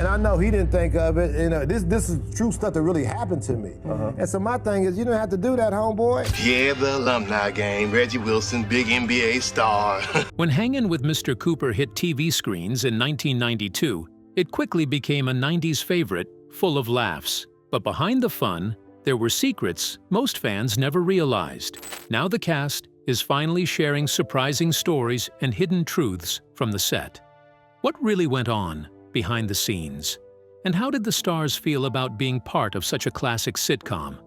And I know he didn't think of it. You know, this is true stuff that really happened to me. And so my thing is, you don't have to do that, homeboy. Yeah, the alumni game. Reggie Wilson, big NBA star. When Hangin' with Mr. Cooper hit TV screens in 1992, it quickly became a 90s favorite, full of laughs. But behind the fun, there were secrets most fans never realized. Now the cast is finally sharing surprising stories and hidden truths from the set. What really went on behind the scenes? And how did the stars feel about being part of such a classic sitcom?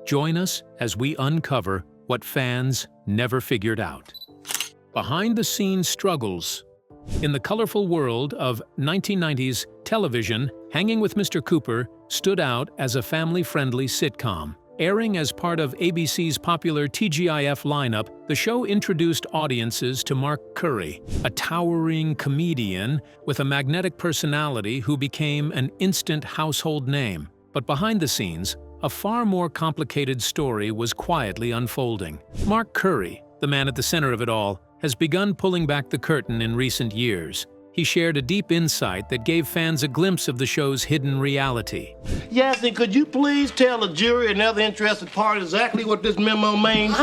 Join us as we uncover what fans never figured out. Behind-the-scenes struggles. In the colorful world of 1990s television, Hanging with Mr. Cooper stood out as a family-friendly sitcom. Airing as part of ABC's popular TGIF lineup, the show introduced audiences to Mark Curry, a towering comedian with a magnetic personality who became an instant household name. But behind the scenes, a far more complicated story was quietly unfolding. Mark Curry, the man at the center of it all, has begun pulling back the curtain in recent years. He shared a deep insight that gave fans a glimpse of the show's hidden reality. Yes, and could you please tell the jury and other interested parties exactly what this memo means?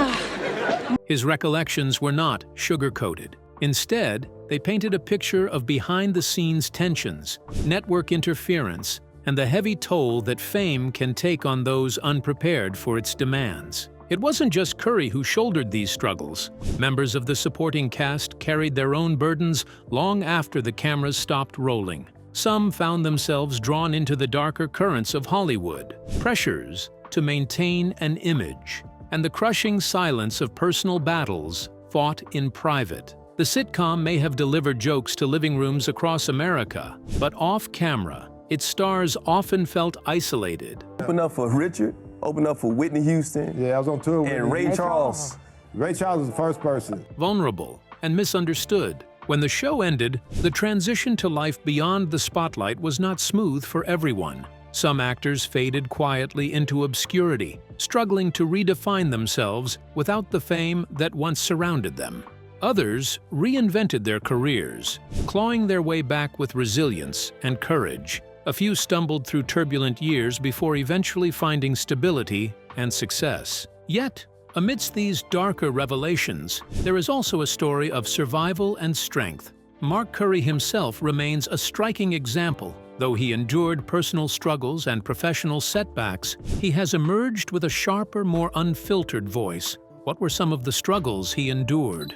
His recollections were not sugar-coated. Instead, they painted a picture of behind-the-scenes tensions, network interference, and the heavy toll that fame can take on those unprepared for its demands. It wasn't just Curry who shouldered these struggles. Members of the supporting cast carried their own burdens long after the cameras stopped rolling. Some found themselves drawn into the darker currents of Hollywood, pressures to maintain an image, and the crushing silence of personal battles fought in private. The sitcom may have delivered jokes to living rooms across America, but off-camera, its stars often felt isolated. Open up for Richard. Opened up for Whitney Houston. Yeah, I was on tour with and Ray Charles. Ray Charles was the first person. Vulnerable and misunderstood. When the show ended, the transition to life beyond the spotlight was not smooth for everyone. Some actors faded quietly into obscurity, struggling to redefine themselves without the fame that once surrounded them. Others reinvented their careers, clawing their way back with resilience and courage. A few stumbled through turbulent years before eventually finding stability and success. Yet, amidst these darker revelations, there is also a story of survival and strength. Mark Curry himself remains a striking example. Though he endured personal struggles and professional setbacks, he has emerged with a sharper, more unfiltered voice. What were some of the struggles he endured?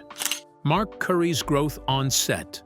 Mark Curry's growth on set.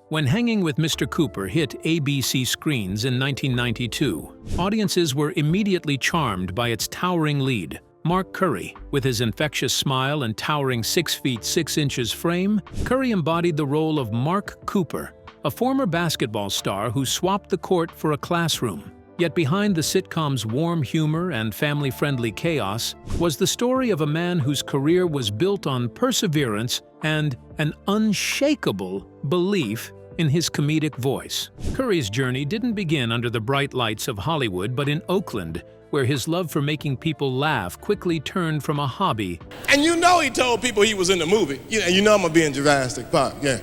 When Hanging with Mr. Cooper hit ABC screens in 1992, audiences were immediately charmed by its towering lead. Mark Curry, with his infectious smile and towering 6 feet 6 inches frame, Curry embodied the role of Mark Cooper, a former basketball star who swapped the court for a classroom. Yet behind the sitcom's warm humor and family-friendly chaos was the story of a man whose career was built on perseverance and an unshakable belief in his comedic voice. Curry's journey didn't begin under the bright lights of Hollywood, but in Oakland, where his love for making people laugh quickly turned from a hobby. And you know he told people he was in the movie. You know I'm gonna be in Jurassic Park, yeah.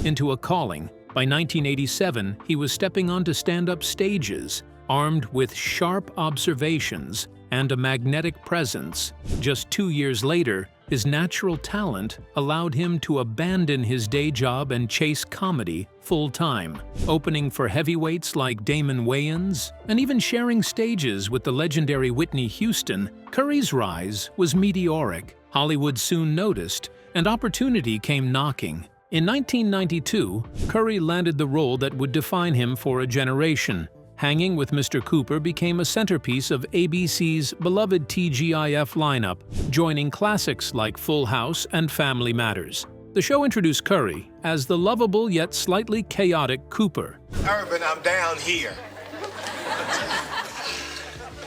Into a calling. By 1987, he was stepping onto stand-up stages, armed with sharp observations and a magnetic presence. Just 2 years later, his natural talent allowed him to abandon his day job and chase comedy full-time, opening for heavyweights like Damon Wayans and even sharing stages with the legendary Whitney Houston. Curry's rise was meteoric. Hollywood soon noticed, and opportunity came knocking. In 1992, Curry landed the role that would define him for a generation. Hanging with Mr. Cooper became a centerpiece of ABC's beloved TGIF lineup, joining classics like Full House and Family Matters. The show introduced Curry as the lovable yet slightly chaotic Cooper. Urban, I'm down here.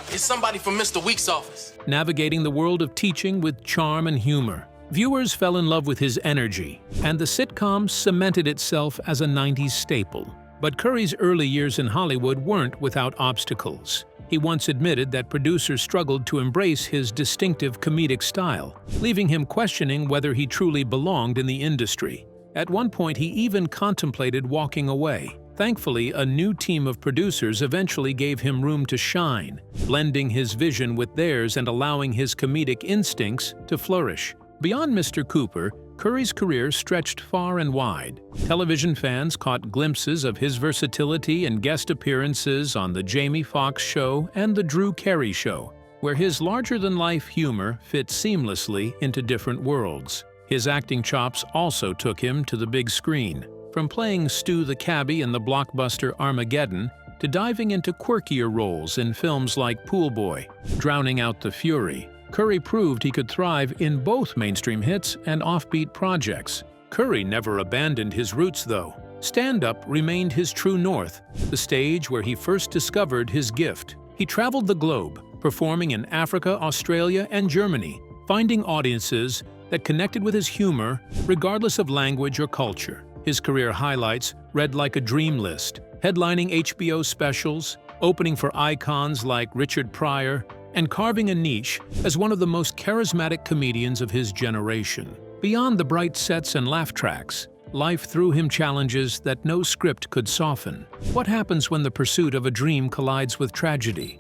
It's somebody from Mr. Weeks' office. Navigating the world of teaching with charm and humor. Viewers fell in love with his energy, and the sitcom cemented itself as a 90s staple. But Curry's early years in Hollywood weren't without obstacles. He once admitted that producers struggled to embrace his distinctive comedic style, leaving him questioning whether he truly belonged in the industry. At one point, he even contemplated walking away. Thankfully, a new team of producers eventually gave him room to shine, blending his vision with theirs and allowing his comedic instincts to flourish. Beyond Mr. Cooper, Curry's career stretched far and wide. Television fans caught glimpses of his versatility and guest appearances on The Jamie Foxx Show and The Drew Carey Show, where his larger-than-life humor fit seamlessly into different worlds. His acting chops also took him to the big screen, from playing Stu the cabbie in the blockbuster Armageddon to diving into quirkier roles in films like Pool Boy, Drowning Out the Fury. Curry proved he could thrive in both mainstream hits and offbeat projects. Curry never abandoned his roots, though. Stand-up remained his true north, the stage where he first discovered his gift. He traveled the globe, performing in Africa, Australia, and Germany, finding audiences that connected with his humor regardless of language or culture. His career highlights read like a dream list, headlining HBO specials, opening for icons like Richard Pryor, and carving a niche as one of the most charismatic comedians of his generation. Beyond the bright sets and laugh tracks, life threw him challenges that no script could soften. What happens when the pursuit of a dream collides with tragedy?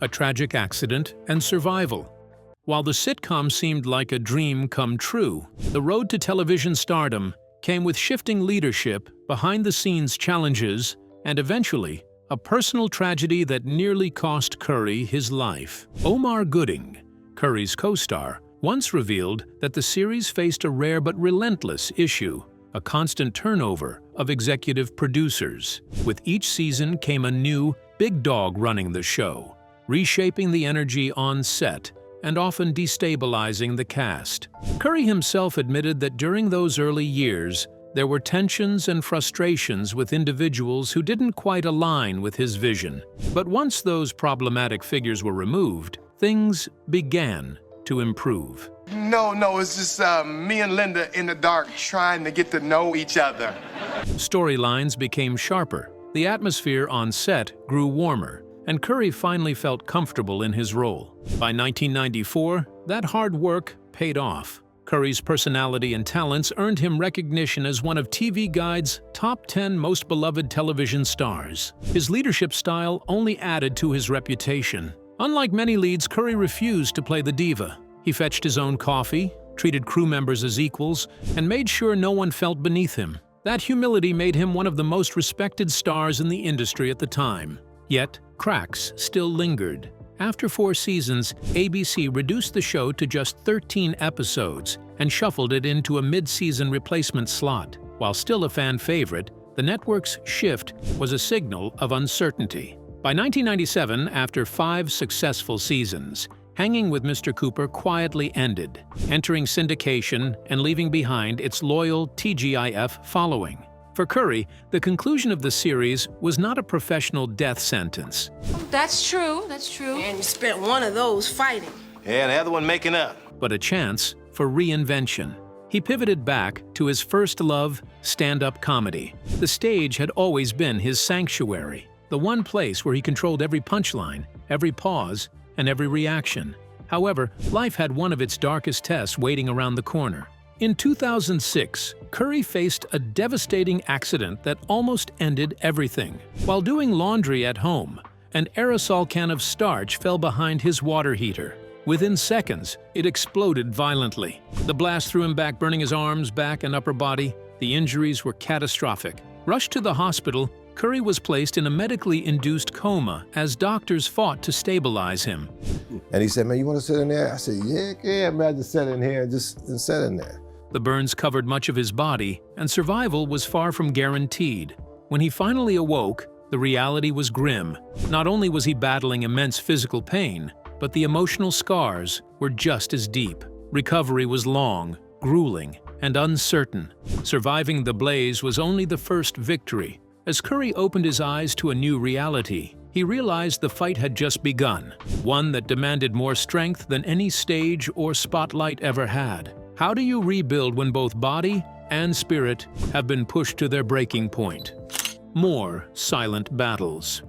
A tragic accident and survival. While the sitcom seemed like a dream come true, the road to television stardom came with shifting leadership, behind-the-scenes challenges, and eventually, a personal tragedy that nearly cost Curry his life. Omar Gooding, Curry's co-star, once revealed that the series faced a rare but relentless issue, a constant turnover of executive producers. With each season came a new, big dog running the show, reshaping the energy on set and often destabilizing the cast. Curry himself admitted that during those early years, there were tensions and frustrations with individuals who didn't quite align with his vision. But once those problematic figures were removed, things began to improve. No, it's just me and Linda in the dark trying to get to know each other. Storylines became sharper, the atmosphere on set grew warmer, and Curry finally felt comfortable in his role. By 1994, that hard work paid off. Curry's personality and talents earned him recognition as one of TV Guide's top 10 most beloved television stars. His leadership style only added to his reputation. Unlike many leads, Curry refused to play the diva. He fetched his own coffee, treated crew members as equals, and made sure no one felt beneath him. That humility made him one of the most respected stars in the industry at the time. Yet, cracks still lingered. After 4 seasons, ABC reduced the show to just 13 episodes and shuffled it into a mid-season replacement slot. While still a fan favorite, the network's shift was a signal of uncertainty. By 1997, after 5 successful seasons, Hanging with Mr. Cooper quietly ended, entering syndication and leaving behind its loyal TGIF following. For Curry, the conclusion of the series was not a professional death sentence. That's true. And you spent one of those fighting. Yeah, the other one making up. But a chance for reinvention. He pivoted back to his first love, stand-up comedy. The stage had always been his sanctuary, the one place where he controlled every punchline, every pause, and every reaction. However, life had one of its darkest tests waiting around the corner. In 2006, Curry faced a devastating accident that almost ended everything. While doing laundry at home, an aerosol can of starch fell behind his water heater. Within seconds, it exploded violently. The blast threw him back, burning his arms, back, and upper body. The injuries were catastrophic. Rushed to the hospital, Curry was placed in a medically induced coma as doctors fought to stabilize him. And he said, man, you want to sit in there? I said, yeah, man, I just sit in here and just sit in there. The burns covered much of his body, and survival was far from guaranteed. When he finally awoke, the reality was grim. Not only was he battling immense physical pain, but the emotional scars were just as deep. Recovery was long, grueling, and uncertain. Surviving the blaze was only the first victory. As Curry opened his eyes to a new reality, he realized the fight had just begun, one that demanded more strength than any stage or spotlight ever had. How do you rebuild when both body and spirit have been pushed to their breaking point? More silent battles.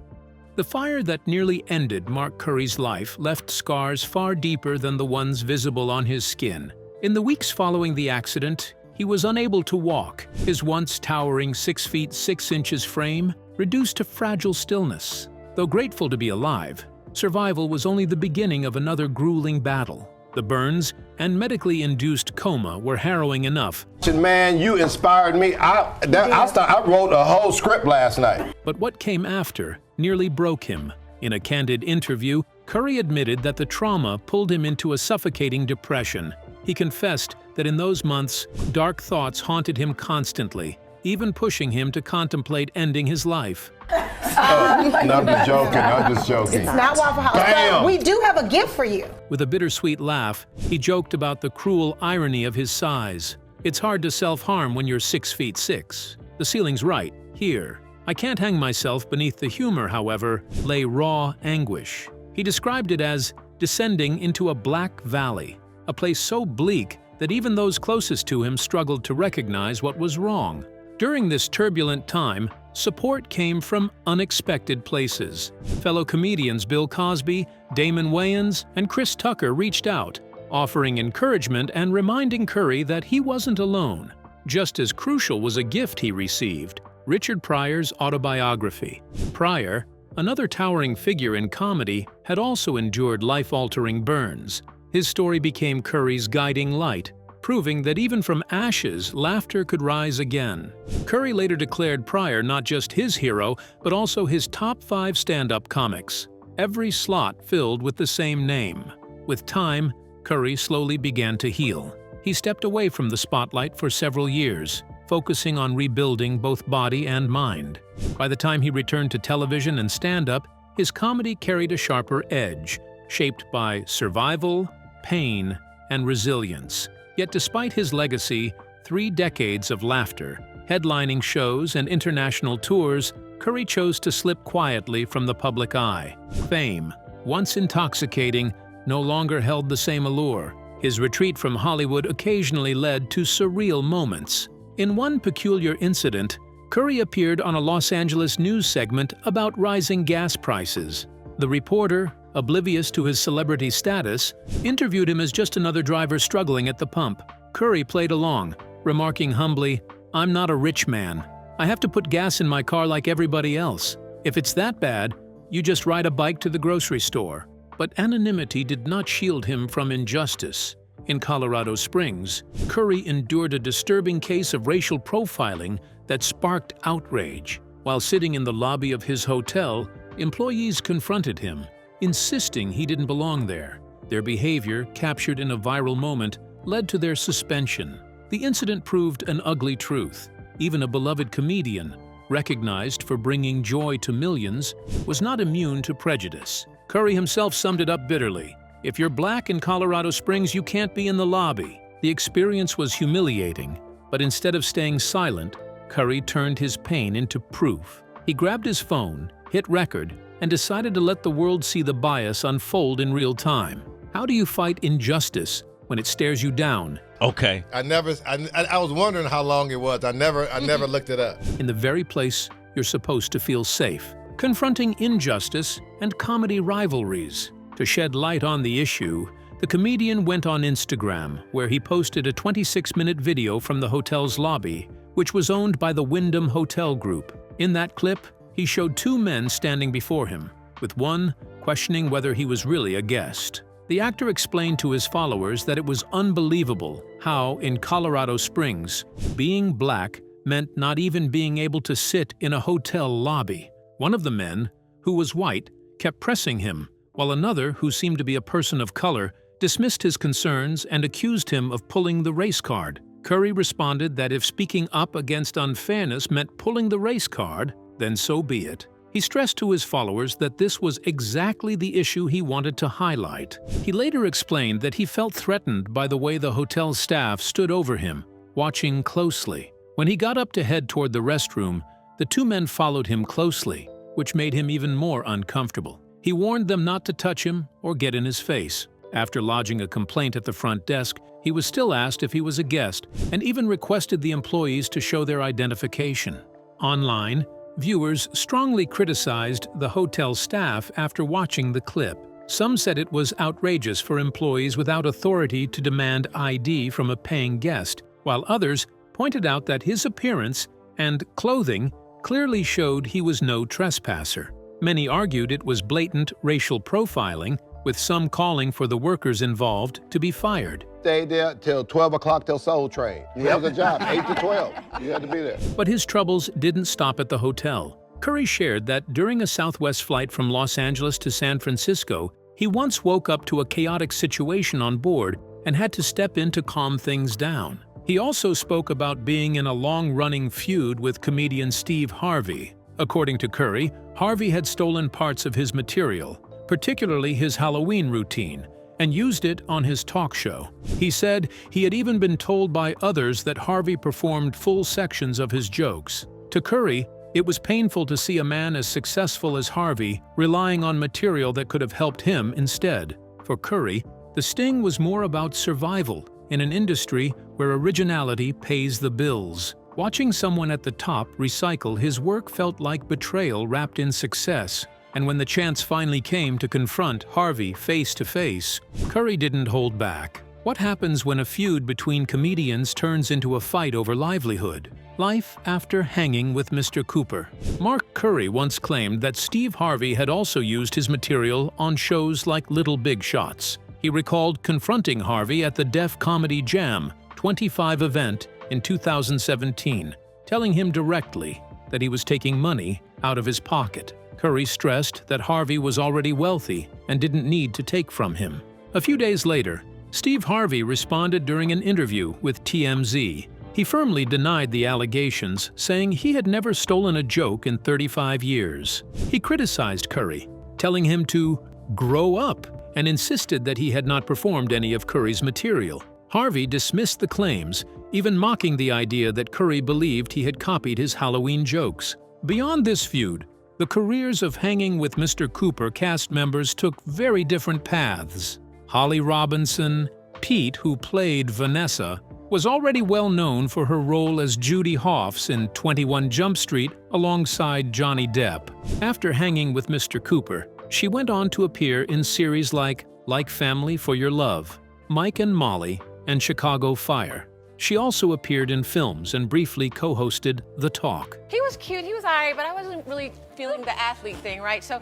The fire that nearly ended Mark Curry's life left scars far deeper than the ones visible on his skin. In the weeks following the accident, He was unable to walk, his once towering 6 feet 6 inches frame reduced to fragile stillness. Though grateful to be alive, survival was only the beginning of another grueling battle. The burns and medically induced coma were harrowing enough. Man, you inspired me. I wrote a whole script last night. But what came after nearly broke him. In a candid interview, Curry admitted that the trauma pulled him into a suffocating depression. He confessed that in those months, dark thoughts haunted him constantly, even pushing him to contemplate ending his life. I'm just joking. It's not Waffle House. Bam! But we do have a gift for you. With a bittersweet laugh, he joked about the cruel irony of his size. It's hard to self-harm when you're 6 feet 6. The ceiling's right, here. I can't hang myself. Beneath the humor, however, lay raw anguish. He described it as descending into a black valley, a place so bleak that even those closest to him struggled to recognize what was wrong. During this turbulent time, support came from unexpected places. Fellow comedians Bill Cosby, Damon Wayans, and Chris Tucker reached out, offering encouragement and reminding Curry that he wasn't alone. Just as crucial was a gift he received: Richard Pryor's autobiography. Pryor, another towering figure in comedy, had also endured life-altering burns. His story became Curry's guiding light, proving that even from ashes, laughter could rise again. Curry later declared Pryor not just his hero, but also his top 5 stand-up comics, every slot filled with the same name. With time, Curry slowly began to heal. He stepped away from the spotlight for several years, focusing on rebuilding both body and mind. By the time he returned to television and stand-up, his comedy carried a sharper edge, shaped by survival, pain, and resilience. Yet despite his legacy, 3 decades of laughter, headlining shows and international tours, Curry chose to slip quietly from the public eye. Fame, once intoxicating, no longer held the same allure. His retreat from Hollywood occasionally led to surreal moments. In one peculiar incident, Curry appeared on a Los Angeles news segment about rising gas prices. The reporter, oblivious to his celebrity status, interviewed him as just another driver struggling at the pump. Curry played along, remarking humbly, "I'm not a rich man. I have to put gas in my car like everybody else. If it's that bad, you just ride a bike to the grocery store." But anonymity did not shield him from injustice. In Colorado Springs, Curry endured a disturbing case of racial profiling that sparked outrage. While sitting in the lobby of his hotel, employees confronted him, insisting he didn't belong there. Their behavior, captured in a viral moment, led to their suspension. The incident proved an ugly truth. Even a beloved comedian, recognized for bringing joy to millions, was not immune to prejudice. Curry himself summed it up bitterly. "If you're black in Colorado Springs, you can't be in the lobby." The experience was humiliating, but instead of staying silent, Curry turned his pain into proof. He grabbed his phone, hit record, and decided to let the world see the bias unfold in real time. How do you fight injustice when it stares you down? Okay. I was wondering how long it was. I never looked it up. In the very place you're supposed to feel safe. Confronting injustice and comedy rivalries. To shed light on the issue, the comedian went on Instagram, where he posted a 26-minute video from the hotel's lobby, which was owned by the Wyndham Hotel Group. In that clip, he showed 2 men standing before him, with one questioning whether he was really a guest. The actor explained to his followers that it was unbelievable how, in Colorado Springs, being black meant not even being able to sit in a hotel lobby. One of the men, who was white, kept pressing him, while another, who seemed to be a person of color, dismissed his concerns and accused him of pulling the race card. Curry responded that if speaking up against unfairness meant pulling the race card, then so be it. He stressed to his followers that this was exactly the issue he wanted to highlight. He later explained that he felt threatened by the way the hotel staff stood over him, watching closely. When he got up to head toward the restroom, the 2 men followed him closely, which made him even more uncomfortable. He warned them not to touch him or get in his face. After lodging a complaint at the front desk, he was still asked if he was a guest and even requested the employees to show their identification. Online, viewers strongly criticized the hotel staff after watching the clip. Some said it was outrageous for employees without authority to demand ID from a paying guest, while others pointed out that his appearance and clothing clearly showed he was no trespasser. Many argued it was blatant racial profiling, with some calling for the workers involved to be fired. Stay there till 12 o'clock till Soul Train. That was a job, 8 to 12. You had to be there. But his troubles didn't stop at the hotel. Curry shared that during a Southwest flight from Los Angeles to San Francisco, he once woke up to a chaotic situation on board and had to step in to calm things down. He also spoke about being in a long-running feud with comedian Steve Harvey. According to Curry, Harvey had stolen parts of his material, particularly his Halloween routine, and used it on his talk show. He said he had even been told by others that Harvey performed full sections of his jokes. To Curry, it was painful to see a man as successful as Harvey relying on material that could have helped him instead. For Curry, the sting was more about survival in an industry where originality pays the bills. Watching someone at the top recycle his work felt like betrayal wrapped in success, and when the chance finally came to confront Harvey face to face, Curry didn't hold back. What happens when a feud between comedians turns into a fight over livelihood? Life after Hanging with Mr. Cooper. Mark Curry once claimed that Steve Harvey had also used his material on shows like Little Big Shots. He recalled confronting Harvey at the Def Comedy Jam 25 event in 2017, telling him directly that he was taking money out of his pocket. Curry stressed that Harvey was already wealthy and didn't need to take from him. A few days later, Steve Harvey responded during an interview with TMZ. He firmly denied the allegations, saying he had never stolen a joke in 35 years. He criticized Curry, telling him to grow up, and insisted that he had not performed any of Curry's material. Harvey dismissed the claims, even mocking the idea that Curry believed he had copied his Halloween jokes. Beyond this feud, the careers of Hanging with Mr. Cooper cast members took very different paths. Holly Robinson, Pete, who played Vanessa, was already well known for her role as Judy Hoffs in 21 Jump Street alongside Johnny Depp. After Hanging with Mr. Cooper, she went on to appear in series like Family for Your Love, Mike and Molly, and Chicago Fire. She also appeared in films and briefly co-hosted The Talk. He was cute, he was alright, but I wasn't really feeling the athlete thing, right? So,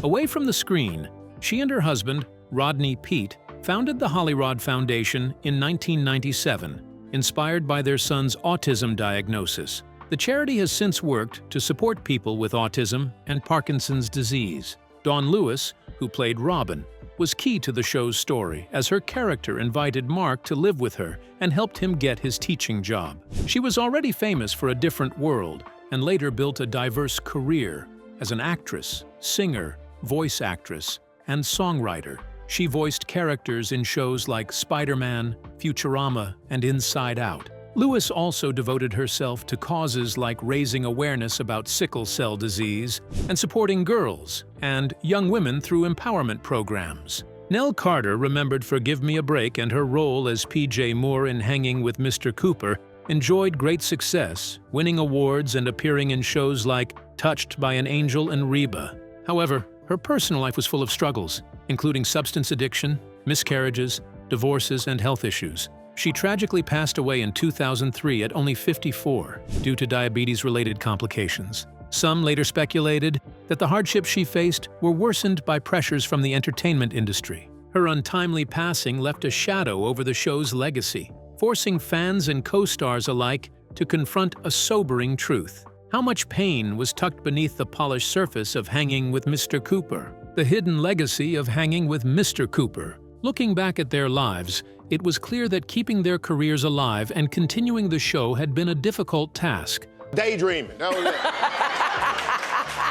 Away from the screen, she and her husband, Rodney Peete, founded the Hollyrod Foundation in 1997, inspired by their son's autism diagnosis. The charity has since worked to support people with autism and Parkinson's disease. Dawn Lewis, who played Robin, was key to the show's story, as her character invited Mark to live with her and helped him get his teaching job. She was already famous for A Different World and later built a diverse career as an actress, singer, voice actress, and songwriter. She voiced characters in shows like Spider-Man, Futurama, and Inside Out. Lewis also devoted herself to causes like raising awareness about sickle cell disease and supporting girls and young women through empowerment programs. Nell Carter remembered Forgive Me a Break, and her role as PJ Moore in Hanging with Mr. Cooper enjoyed great success, winning awards and appearing in shows like Touched by an Angel and Reba. However, her personal life was full of struggles, including substance addiction, miscarriages, divorces, and health issues. She tragically passed away in 2003 at only 54 due to diabetes-related complications. Some later speculated that the hardships she faced were worsened by pressures from the entertainment industry. Her untimely passing left a shadow over the show's legacy, forcing fans and co-stars alike to confront a sobering truth. How much pain was tucked beneath the polished surface of Hanging with Mr. Cooper? The hidden legacy of Hanging with Mr. Cooper. Looking back at their lives, it was clear that keeping their careers alive and continuing the show had been a difficult task. Daydreaming, that was it.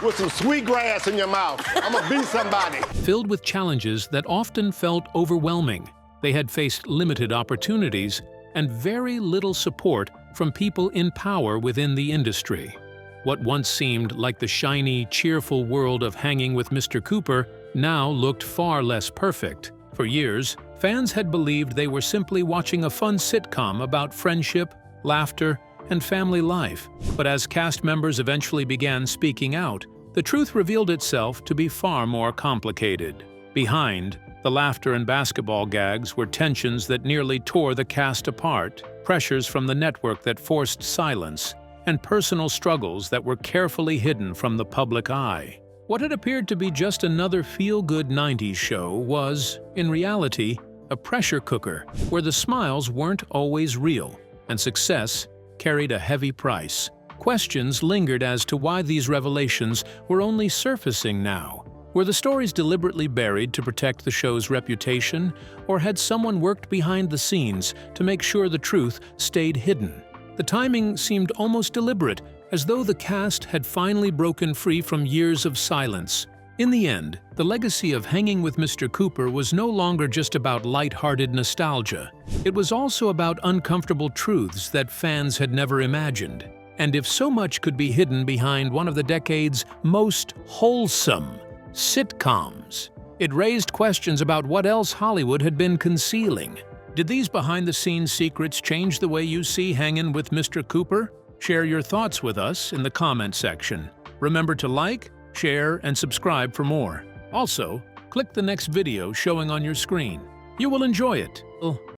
With some sweet grass in your mouth. I'm gonna be somebody. Filled with challenges that often felt overwhelming. They had faced limited opportunities and very little support from people in power within the industry. What once seemed like the shiny, cheerful world of Hanging with Mr. Cooper now looked far less perfect. For years, fans had believed they were simply watching a fun sitcom about friendship, laughter, and family life. But as cast members eventually began speaking out, the truth revealed itself to be far more complicated. Behind, the laughter and basketball gags were tensions that nearly tore the cast apart, pressures from the network that forced silence, and personal struggles that were carefully hidden from the public eye. What had appeared to be just another feel-good 90s show was, in reality, a pressure cooker where the smiles weren't always real, and success carried a heavy price. Questions lingered as to why these revelations were only surfacing now. Were the stories deliberately buried to protect the show's reputation, or had someone worked behind the scenes to make sure the truth stayed hidden? The timing seemed almost deliberate, as though the cast had finally broken free from years of silence. In the end, the legacy of Hanging with Mr. Cooper was no longer just about light-hearted nostalgia. It was also about uncomfortable truths that fans had never imagined. And if so much could be hidden behind one of the decade's most wholesome sitcoms, it raised questions about what else Hollywood had been concealing. Did these behind-the-scenes secrets change the way you see Hangin' with Mr. Cooper? Share your thoughts with us in the comment section. Remember to like, share, and subscribe for more. Also, click the next video showing on your screen. You will enjoy it.